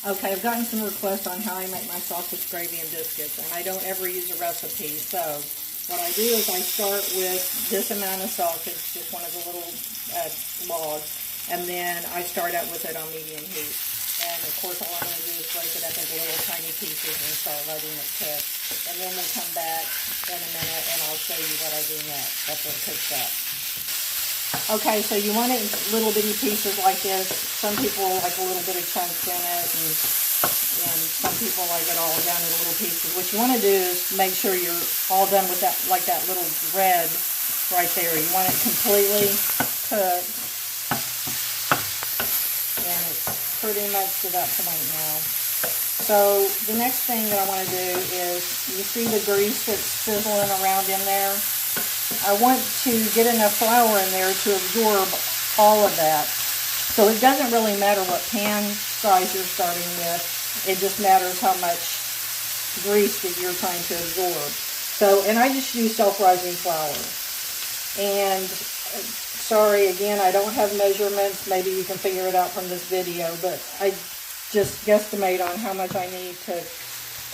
Okay, I've gotten some requests on how I make my sausage gravy and biscuits, and I don't ever use a recipe. So what I do is I start with this amount of sausage, just one of the little logs, and then I start out with it on medium heat. And of course, all I'm going to do is break it up into little tiny pieces and start letting it cook. And then we'll come back in a minute and I'll show you what I do next after it cooks up. Okay, so you want it in little bitty pieces like this. Some people like a little bit of chunks in it, and some people like it all down in little pieces. What you want to do is make sure you're all done with that, like that little red right there. You want it completely cooked, and it's pretty much to that point now. So the next thing that I want to do is, you see the grease that's sizzling around in there? I want to get enough flour in there to absorb all of that. So it doesn't really matter what pan size you're starting with. It just matters how much grease that you're trying to absorb. So, and I just use self-rising flour. And sorry, again, I don't have measurements. Maybe you can figure it out from this video, but I just guesstimate on how much I need to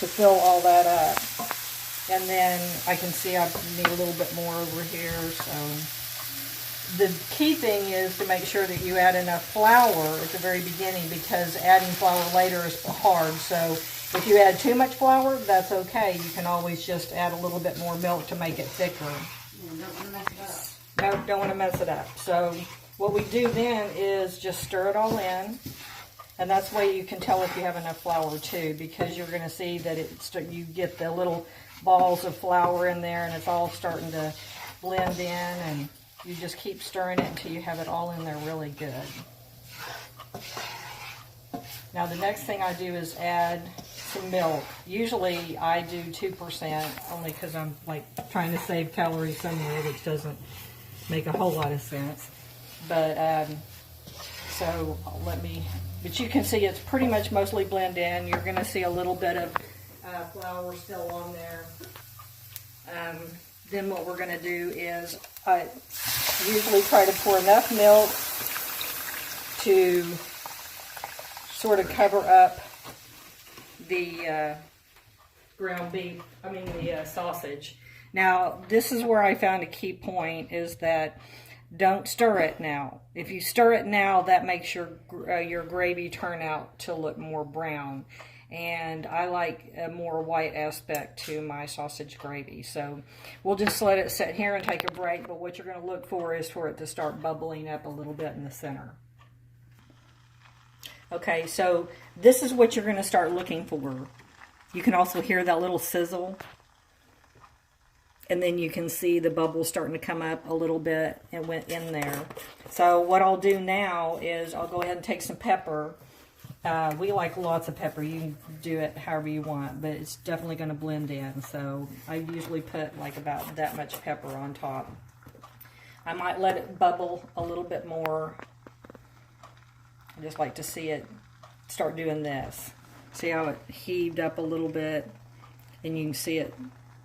fill all that up. And then I can see I need a little bit more over here. So the key thing is to make sure that you add enough flour at the very beginning, because adding flour later is hard. So if you add too much flour, that's okay. You can always just add a little bit more milk to make it thicker. You don't want to mess it up. No, don't want to mess it up. So what we do then is just stir it all in. And that's the way you can tell if you have enough flour too, because you're going to see that you get the little balls of flour in there and it's all starting to blend in, and you just keep stirring it until you have it all in there really good. Now the next thing I do is add some milk. Usually I do 2%, only because I'm like trying to save calories somewhere, which doesn't make a whole lot of sense. But but you can see it's pretty much mostly blend in. You're going to see a little bit of flour still on there. Then what we're going to do is I usually try to pour enough milk to sort of cover up the ground beef, the sausage. Now, this is where I found a key point, is that don't stir it now. If you stir it now, that makes your gravy turn out to look more brown. And I like a more white aspect to my sausage gravy. So we'll just let it sit here and take a break. But what you're going to look for is for it to start bubbling up a little bit in the center. Okay, so this is what you're going to start looking for. You can also hear that little sizzle. And then you can see the bubbles starting to come up a little bit and went in there. So what I'll do now is I'll go ahead and take some pepper. We like lots of pepper. You can do it however you want, but it's definitely going to blend in. So I usually put like about that much pepper on top. I might let it bubble a little bit more. I just like to see it start doing this. See how it heaved up a little bit, and you can see it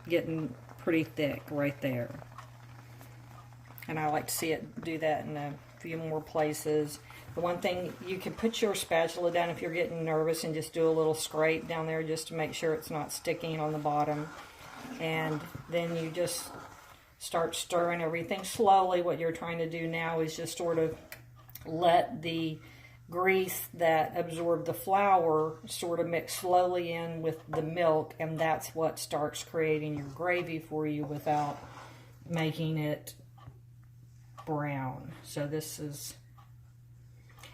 getting pretty thick right there. And I like to see it do that in a few more places. The one thing, you can put your spatula down if you're getting nervous and just do a little scrape down there just to make sure it's not sticking on the bottom. And then you just start stirring everything slowly. What you're trying to do now is just sort of let the grease that absorbed the flour sort of mix slowly in with the milk, and that's what starts creating your gravy for you without making it brown. So this is,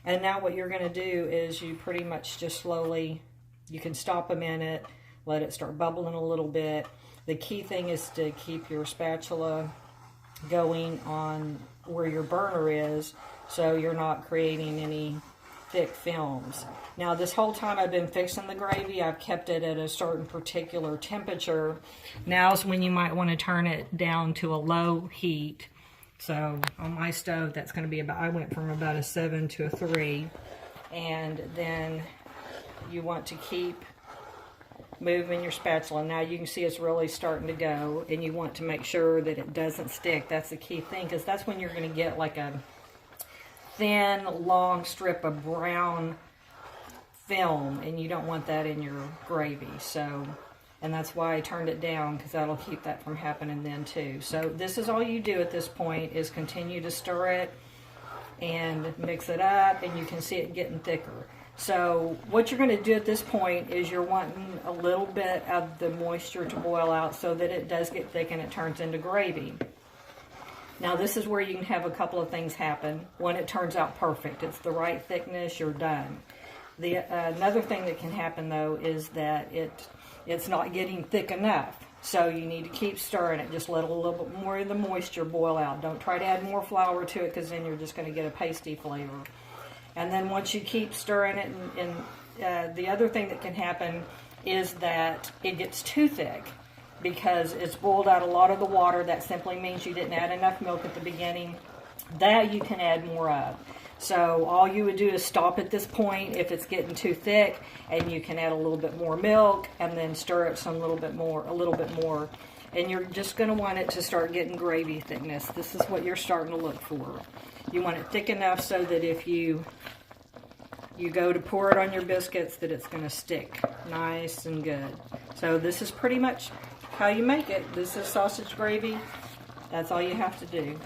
and now what you're going to do is you pretty much just slowly, you can stop a minute, let it start bubbling a little bit. The key thing is to keep your spatula going on where your burner is, so you're not creating any thick films. Now this whole time I've been fixing the gravy, I've kept it at a certain particular temperature. Now's when you might want to turn it down to a low heat. So on my stove, that's going to be about, I went from about a 7 to a 3. And then you want to keep moving your spatula. Now you can see it's really starting to go, and you want to make sure that it doesn't stick. That's the key thing, because that's when you're going to get like a thin, long strip of brown film, and you don't want that in your gravy. So, and that's why I turned it down, because that'll keep that from happening then too. So this is all you do at this point, is continue to stir it and mix it up, and you can see it getting thicker. So what you're going to do at this point is you're wanting a little bit of the moisture to boil out so that it does get thick and it turns into gravy. Now this is where you can have a couple of things happen. When it turns out perfect, it's the right thickness, you're done. Another thing that can happen though is that it's not getting thick enough. So you need to keep stirring it. Just let a little bit more of the moisture boil out. Don't try to add more flour to it, because then you're just going to get a pasty flavor. And then once you keep stirring it, and the other thing that can happen is that it gets too thick because it's boiled out a lot of the water. That simply means you didn't add enough milk at the beginning. That you can add more of. So all you would do is stop at this point if it's getting too thick, and you can add a little bit more milk and then stir it a little bit more. And you're just going to want it to start getting gravy thickness. This is what you're starting to look for. You want it thick enough so that if you go to pour it on your biscuits, that it's going to stick nice and good. So this is pretty much how you make it. This is sausage gravy. That's all you have to do.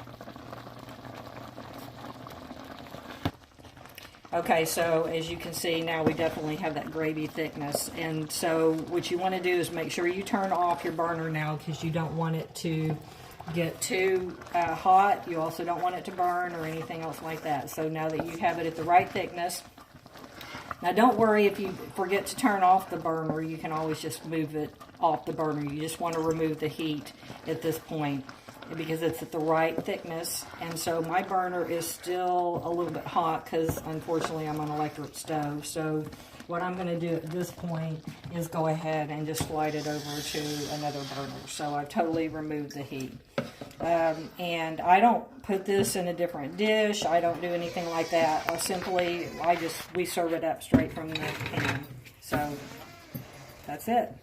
Okay, so as you can see, now we definitely have that gravy thickness. And so what you want to do is make sure you turn off your burner now, because you don't want it to get too hot. You also don't want it to burn or anything else like that. So now that you have it at the right thickness, now don't worry if you forget to turn off the burner. You can always just move it off the burner. You just want to remove the heat at this point, because it's at the right thickness. And so my burner is still a little bit hot, because unfortunately I'm on an electric stove. So what I'm going to do at this point is go ahead and just slide it over to another burner. So I've totally removed the heat. And I don't put this in a different dish. I don't do anything like that. We serve it up straight from the pan. So that's it.